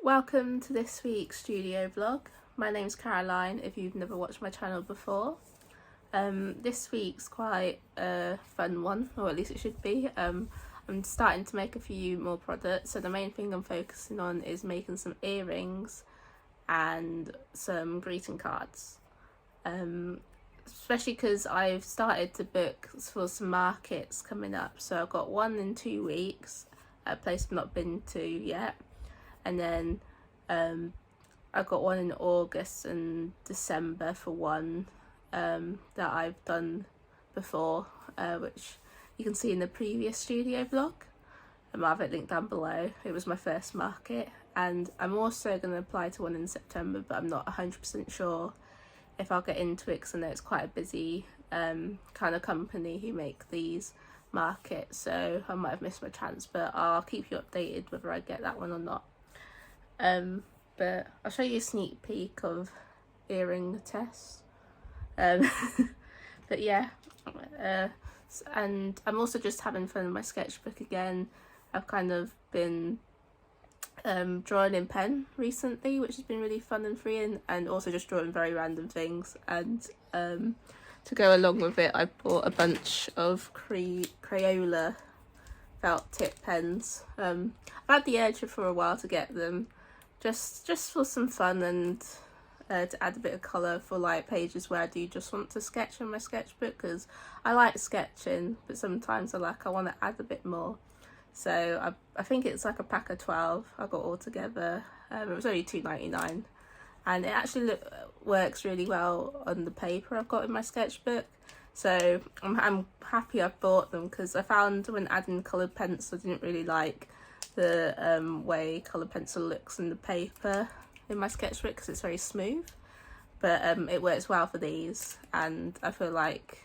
Welcome to this week's studio vlog. My name's Caroline, if you've never watched my channel before. This week's quite a fun one, or at least it should be. I'm starting to make a few more products, so the main thing I'm focusing on is making some earrings and some greeting cards. Especially because I've started to book for some markets coming up, so I've got one in 2 weeks, a place I've not been to yet. And then I got one in August and December for one that I've done before, which you can see in the previous studio vlog. I'll have it linked down below. It was my first market, and I'm also going to apply to one in September, but I'm not 100% sure if I'll get into it because I know it's quite a busy kind of company who make these markets, so I might have missed my chance, but I'll keep you updated whether I get that one or not. But I'll show you a sneak peek of earring tests. But yeah, and I'm also just having fun with my sketchbook again. I've kind of been drawing in pen recently, which has been really fun and freeing, and also just drawing very random things. And to go along with it, I bought a bunch of Crayola felt tip pens. I've had the urge for a while to get them, just for some fun and to add a bit of colour for like pages where I do just want to sketch in my sketchbook, because I like sketching, but sometimes I want to add a bit more. So I think it's like a pack of 12 I got all together. It was only $2.99, and it actually works really well on the paper I've got in my sketchbook. So I'm happy I bought them, because I found when adding coloured pencil I didn't really like the way coloured pencil looks in the paper in my sketchbook, because it's very smooth, but it works well for these, and I feel like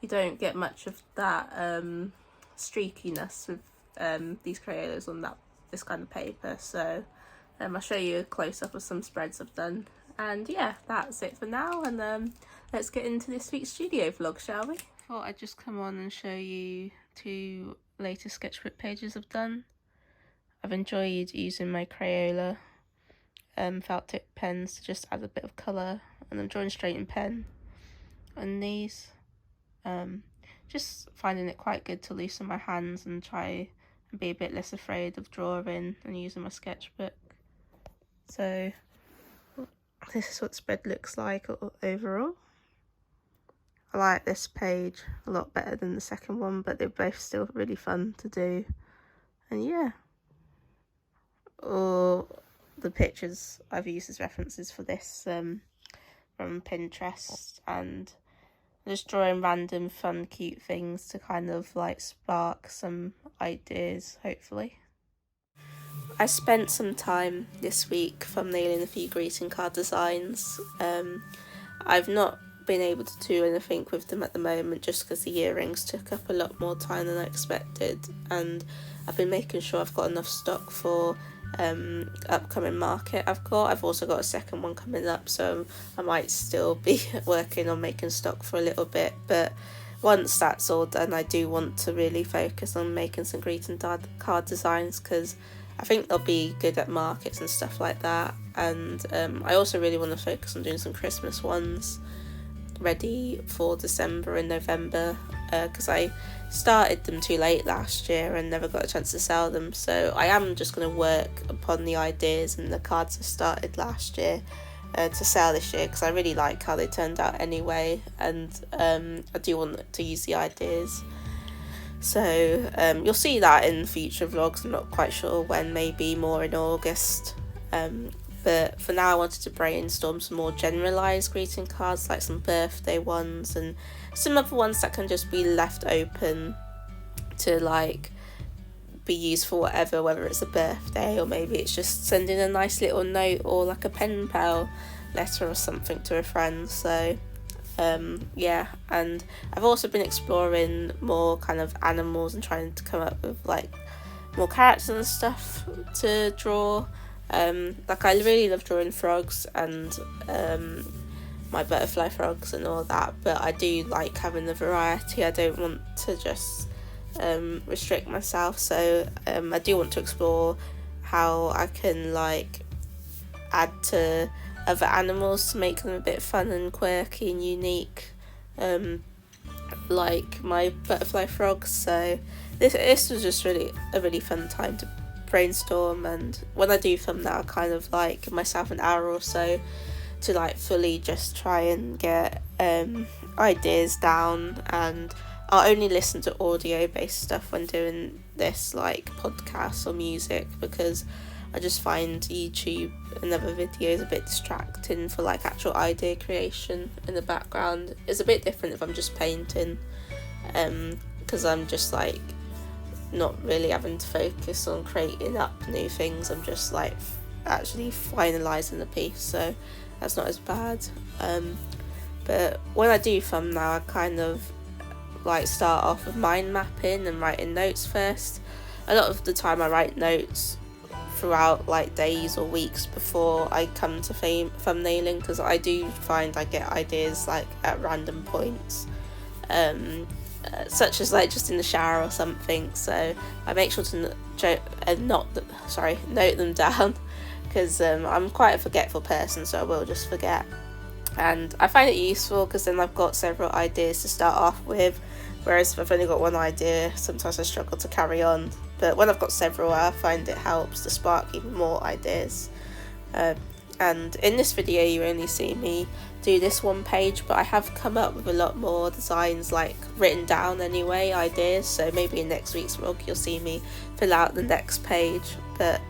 you don't get much of that streakiness with these Crayolas on this kind of paper. So I'll show you a close-up of some spreads I've done, and yeah, that's it for now, and let's get into this week's studio vlog, shall we? Thought I'd just come on and show you 2 latest sketchbook pages I've done. I've enjoyed using my Crayola felt tip pens to just add a bit of colour, and I'm drawing straight in pen on these. Just finding it quite good to loosen my hands and try and be a bit less afraid of drawing and using my sketchbook. So this is what the spread looks like overall. I like this page a lot better than the second one, but they're both still really fun to do. And yeah, or the pictures I've used as references for this from Pinterest, and just drawing random fun cute things to kind of like spark some ideas, hopefully. I spent some time this week thumbnailing a few greeting card designs. I've not been able to do anything with them at the moment, just because the earrings took up a lot more time than I expected, and I've been making sure I've got enough stock for upcoming market I've also got a second one coming up, so I might still be working on making stock for a little bit, but once that's all done I do want to really focus on making some greeting card designs, because I think they'll be good at markets and stuff like that. And I also really want to focus on doing some Christmas ones ready for December and November, because I started them too late last year and never got a chance to sell them. So I am just going to work upon the ideas and the cards I started last year to sell this year, because I really like how they turned out anyway, and I do want to use the ideas. So you'll see that in future vlogs. I'm not quite sure when, maybe more in August. But for now I wanted to brainstorm some more generalised greeting cards, like some birthday ones and some other ones that can just be left open to like be used for whatever, whether it's a birthday or maybe it's just sending a nice little note or like a pen pal letter or something to a friend. So yeah, and I've also been exploring more kind of animals and trying to come up with like more characters and stuff to draw. Like I really love drawing frogs and my butterfly frogs and all that, but I do like having the variety. I don't want to just restrict myself, so I do want to explore how I can like add to other animals to make them a bit fun and quirky and unique, like my butterfly frogs. So this was just a really fun time to brainstorm, and when I do film that, I kind of like give myself an hour or so to like fully just try and get ideas down, and I'll only listen to audio based stuff when doing this, like podcasts or music, because I just find YouTube and other videos a bit distracting for like actual idea creation in the background. It's a bit different if I'm just painting, because I'm just like not really having to focus on creating up new things. I'm just like actually finalising the piece, so that's not as bad. But when I do thumbnail, I kind of like start off with mind mapping and writing notes first. A lot of the time I write notes throughout like days or weeks before I come to thumbnailing, because I do find I get ideas like at random points, such as like just in the shower or something. So I make sure to note them down, because I'm quite a forgetful person, so I will just forget. And I find it useful because then I've got several ideas to start off with, whereas if I've only got one idea, sometimes I struggle to carry on. But when I've got several, I find it helps to spark even more ideas. And in this video you only see me do this one page, but I have come up with a lot more designs like written down anyway, ideas, so maybe in next week's vlog you'll see me fill out the next page. But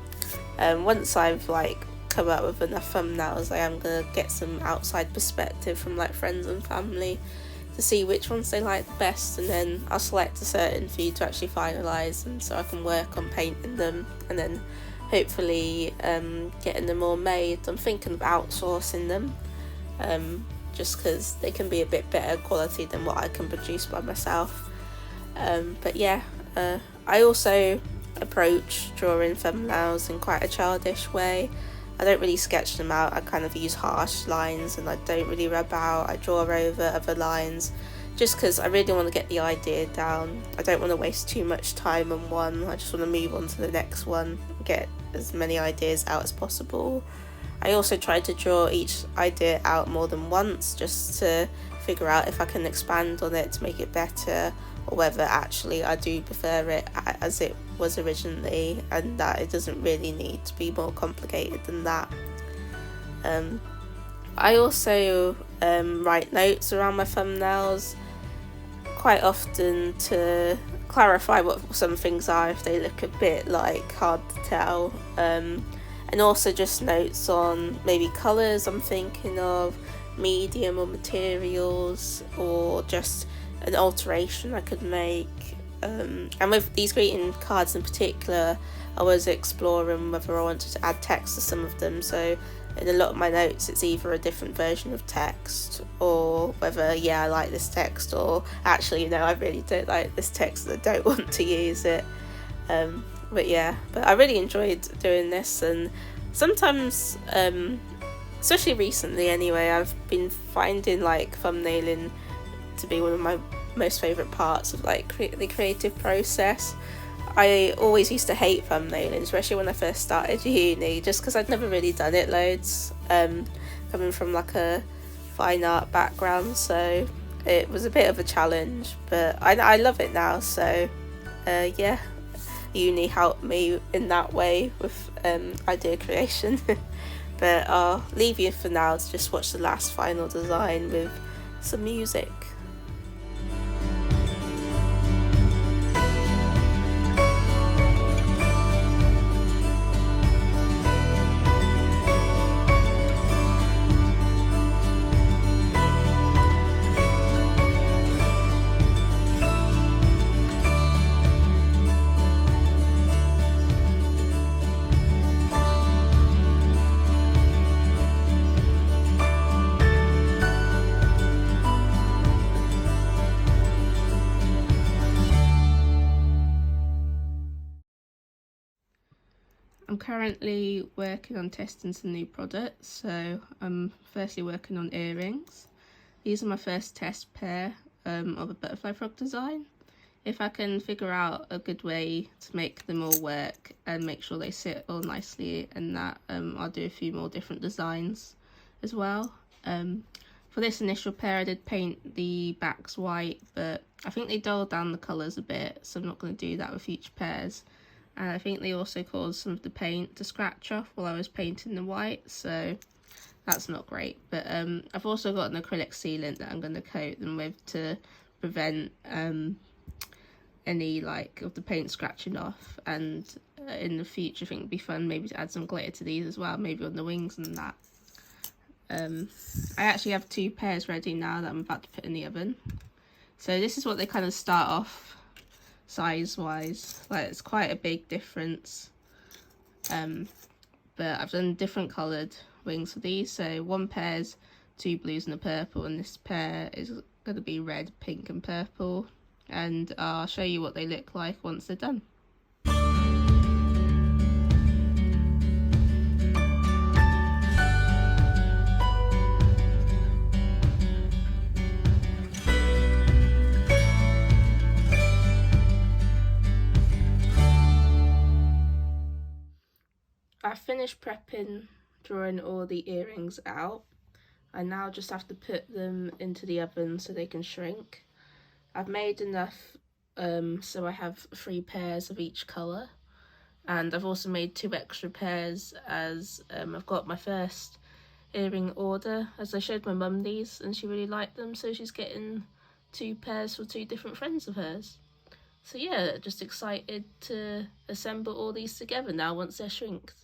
once I've like come up with enough thumbnails, I am gonna get some outside perspective from like friends and family to see which ones they like the best, and then I'll select a certain few to actually finalise, and so I can work on painting them and then hopefully getting them all made. I'm thinking of outsourcing them, just because they can be a bit better quality than what I can produce by myself. But yeah, I also approach drawing thumbnails in quite a childish way. I don't really sketch them out, I kind of use harsh lines and I don't really rub out. I draw over other lines just because I really want to get the idea down. I don't want to waste too much time on one, I just want to move on to the next one and get as many ideas out as possible. I also try to draw each idea out more than once just to figure out if I can expand on it to make it better, or whether actually I do prefer it as it was originally and that it doesn't really need to be more complicated than that. I also write notes around my thumbnails quite often to clarify what some things are if they look a bit like hard to tell, and also just notes on maybe colours I'm thinking of, medium or materials, or just an alteration I could make. And with these greeting cards in particular, I was exploring whether I wanted to add text to some of them, so in a lot of my notes it's either a different version of text, or whether I like this text, or actually no, I really don't like this text and I don't want to use it. But I really enjoyed doing this, and sometimes especially recently anyway, I've been finding like thumbnailing to be one of my most favourite parts of like the creative process. I always used to hate thumbnailing, especially when I first started uni, just because I'd never really done it loads, coming from like a fine art background, so it was a bit of a challenge, but I love it now. So uni helped me in that way with idea creation. But I'll leave you for now to just watch the last final design with some music. I'm currently working on testing some new products, so I'm firstly working on earrings. These are my first test pair of a butterfly frog design. if I can figure out a good way to make them all work and make sure they sit all nicely and that, I'll do a few more different designs as well. For this initial pair I did paint the backs white, but I think they dulled down the colours a bit, so I'm not going to do that with future pairs. And I think they also caused some of the paint to scratch off while I was painting the white, so that's not great. But I've also got an acrylic sealant that I'm going to coat them with to prevent any like of the paint scratching off. And in the future I think it'd be fun maybe to add some glitter to these as well, maybe on the wings and that. I actually have 2 pairs ready now that I'm about to put in the oven. So this is what they kind of start off size wise, like it's quite a big difference. But I've done different coloured wings for these, so one pair's 2 blues and a purple, and this pair is going to be red, pink and purple, and I'll show you what they look like once they're done. I finished prepping, drawing all the earrings out. I now just have to put them into the oven so they can shrink. I've made enough so I have 3 pairs of each colour, and I've also made 2 extra pairs as I've got my first earring order, as I showed my mum these and she really liked them, so she's getting 2 pairs for 2 different friends of hers. So yeah, just excited to assemble all these together now once they're shrinked.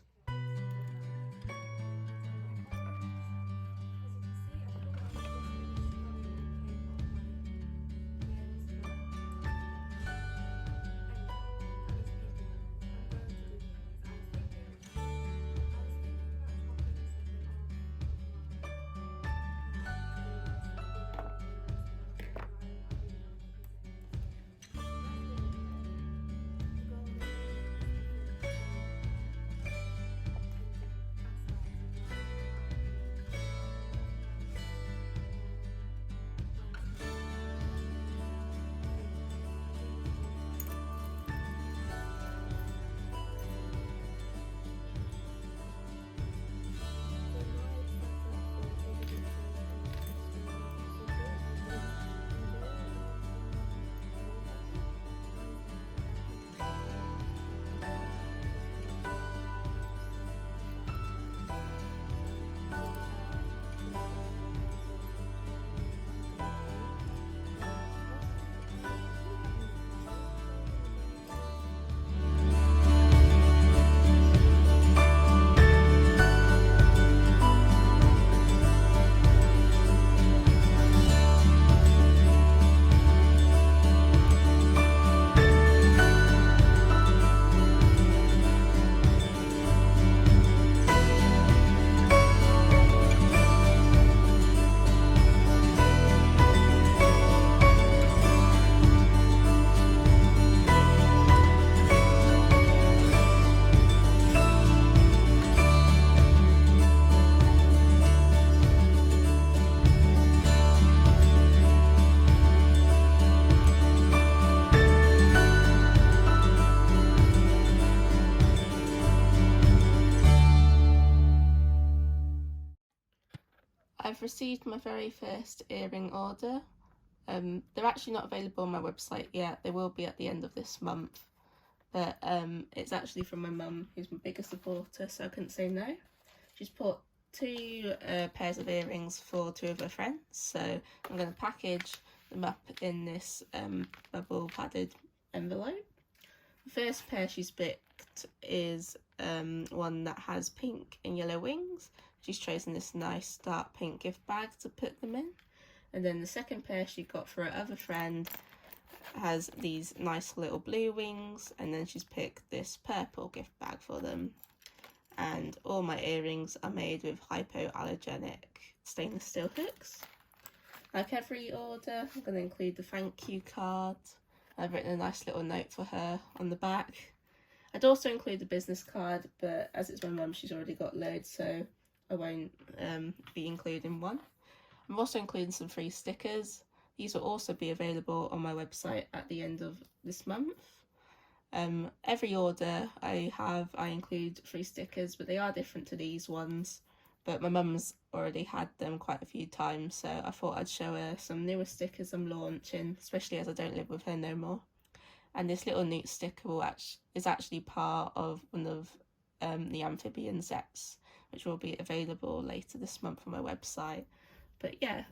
I've received my very first earring order. They're actually not available on my website yet. They will be at the end of this month. But it's actually from my mum, who's my biggest supporter, so I couldn't say no. She's put 2 pairs of earrings for 2 of her friends, so I'm going to package them up in this bubble padded envelope. The first pair she's picked is one that has pink and yellow wings. She's chosen this nice dark pink gift bag to put them in. And then the second pair she got for her other friend has these nice little blue wings, and then she's picked this purple gift bag for them. And all my earrings are made with hypoallergenic stainless steel hooks. Like every order, I'm going to include the thank you card. I've written a nice little note for her on the back. I'd also include the business card, but as it's my mum, she's already got loads, so I won't be including one. I'm also including some free stickers. these will also be available on my website at the end of this month. Every order I include free stickers, but they are different to these ones. But my mum's already had them quite a few times, so I thought I'd show her some newer stickers I'm launching, especially as I don't live with her no more. And this little newt sticker is actually part of one of the amphibian sets, which will be available later this month on my website. But yeah,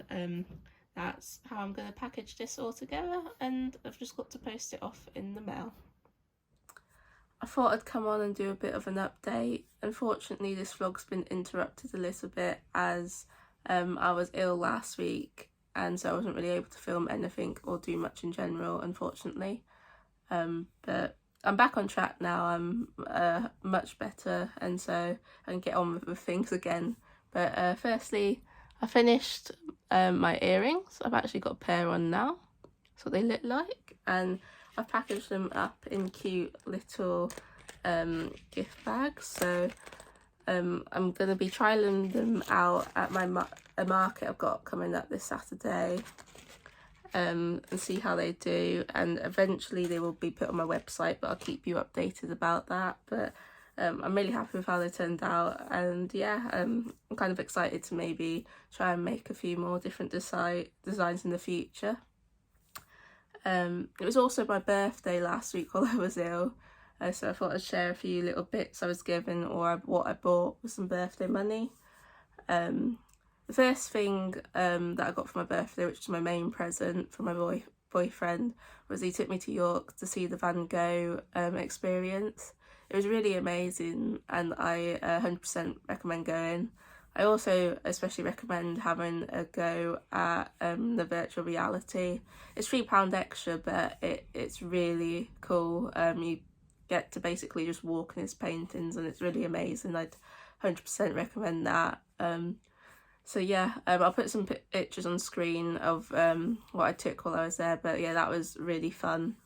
that's how I'm going to package this all together, and I've just got to post it off in the mail. I thought I'd come on and do a bit of an update. Unfortunately, this vlog's been interrupted a little bit as I was ill last week, and so I wasn't really able to film anything or do much in general, unfortunately. But I'm back on track now. I'm much better, and so I can get on with things again. But firstly, I finished my earrings. I've actually got a pair on now. That's what they look like, and I've packaged them up in cute little gift bags. So I'm going to be trialling them out at a market I've got coming up this Saturday, and see how they do, and eventually they will be put on my website, but I'll keep you updated about that. But I'm really happy with how they turned out, and yeah, I'm kind of excited to maybe try and make a few more different designs in the future. It was also my birthday last week while I was ill, so I thought I'd share a few little bits I was given or what I bought with some birthday money. The first thing that I got for my birthday, which was my main present from my boyfriend, was he took me to York to see the Van Gogh experience. It was really amazing, and I 100% recommend going. I also especially recommend having a go at the virtual reality. It's £3 extra, but it's really cool. You get to basically just walk in his paintings, and it's really amazing. I'd 100% recommend that. So yeah, I'll put some pictures on screen of what I took while I was there, but yeah, that was really fun.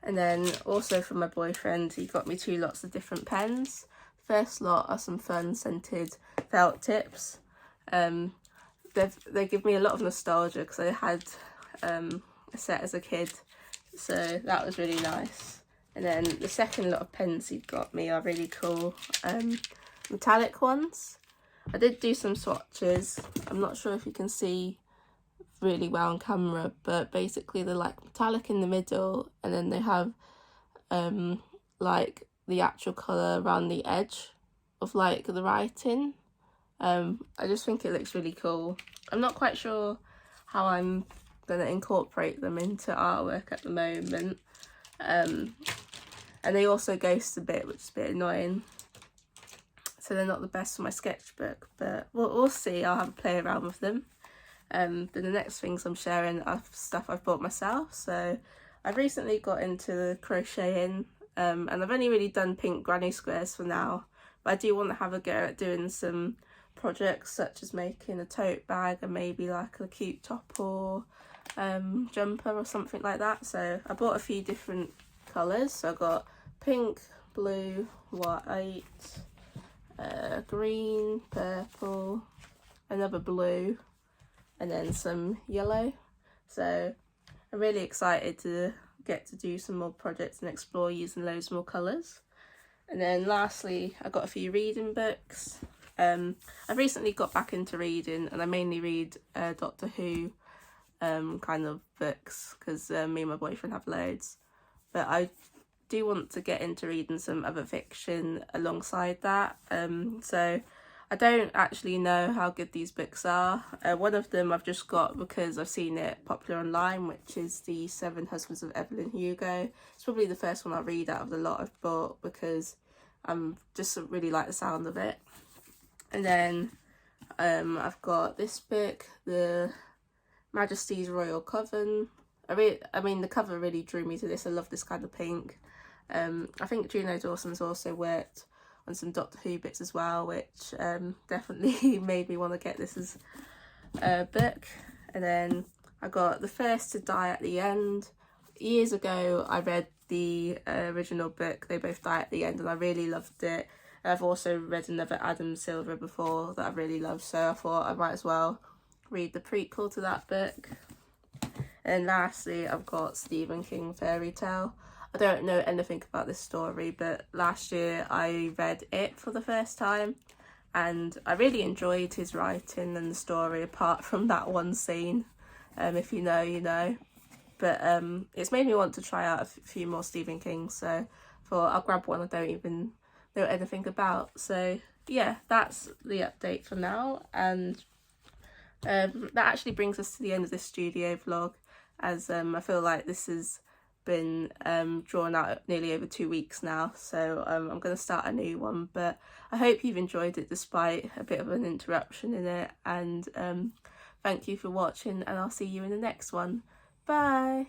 And then also from my boyfriend, he got me 2 lots of different pens. First lot are some fun scented felt tips. They give me a lot of nostalgia because I had a set as a kid, so that was really nice. And then the second lot of pens he got me are really cool metallic ones. I did do some swatches. I'm not sure if you can see really well on camera, but basically they're like metallic in the middle, and then they have like the actual colour around the edge of like the writing. I just think it looks really cool. I'm not quite sure how I'm going to incorporate them into artwork at the moment. And they also ghost a bit, which is a bit annoying. So they're not the best for my sketchbook, but we'll see. I'll have a play around with them. Then the next things I'm sharing are stuff I've bought myself. So I've recently got into crocheting, and I've only really done pink granny squares for now, but I do want to have a go at doing some projects such as making a tote bag and maybe like a cute top or jumper or something like that. So I bought a few different colours. So I got pink, blue, white, green, purple, another blue, and then some yellow. So I'm really excited to get to do some more projects and explore using loads more colours. And then lastly, I got a few reading books. I've recently got back into reading, and I mainly read Doctor Who kind of books because me and my boyfriend have loads. But I do want to get into reading some other fiction alongside that. So I don't actually know how good these books are. One of them I've just got because I've seen it popular online, which is The 7 Husbands of Evelyn Hugo. It's probably the first one I read out of the lot I've bought because I'm just really like the sound of it. And then I've got this book, The Majesty's Royal Coven. I mean, the cover really drew me to this. I love this kind of pink. I think Juno Dawson's also worked on some Doctor Who bits as well, which definitely made me want to get this as a book. And then I got The First to Die at the End. years ago I read the original book, They Both Die at the End, and I really loved it. I've also read another Adam Silver before that I really loved, so I thought I might as well read the prequel to that book. And lastly, I've got Stephen King Fairy Tale. I don't know anything about this story, but last year I read it for the first time, and I really enjoyed his writing and the story, apart from that one scene. If you know, you know. But it's made me want to try out a few more Stephen King, so I thought I'll grab one I don't even know anything about. So yeah, that's the update for now, and that actually brings us to the end of this studio vlog, as I feel like this has been drawn out nearly over 2 weeks now, so I'm going to start a new one. But I hope you've enjoyed it despite a bit of an interruption in it, and thank you for watching, and I'll see you in the next one. Bye!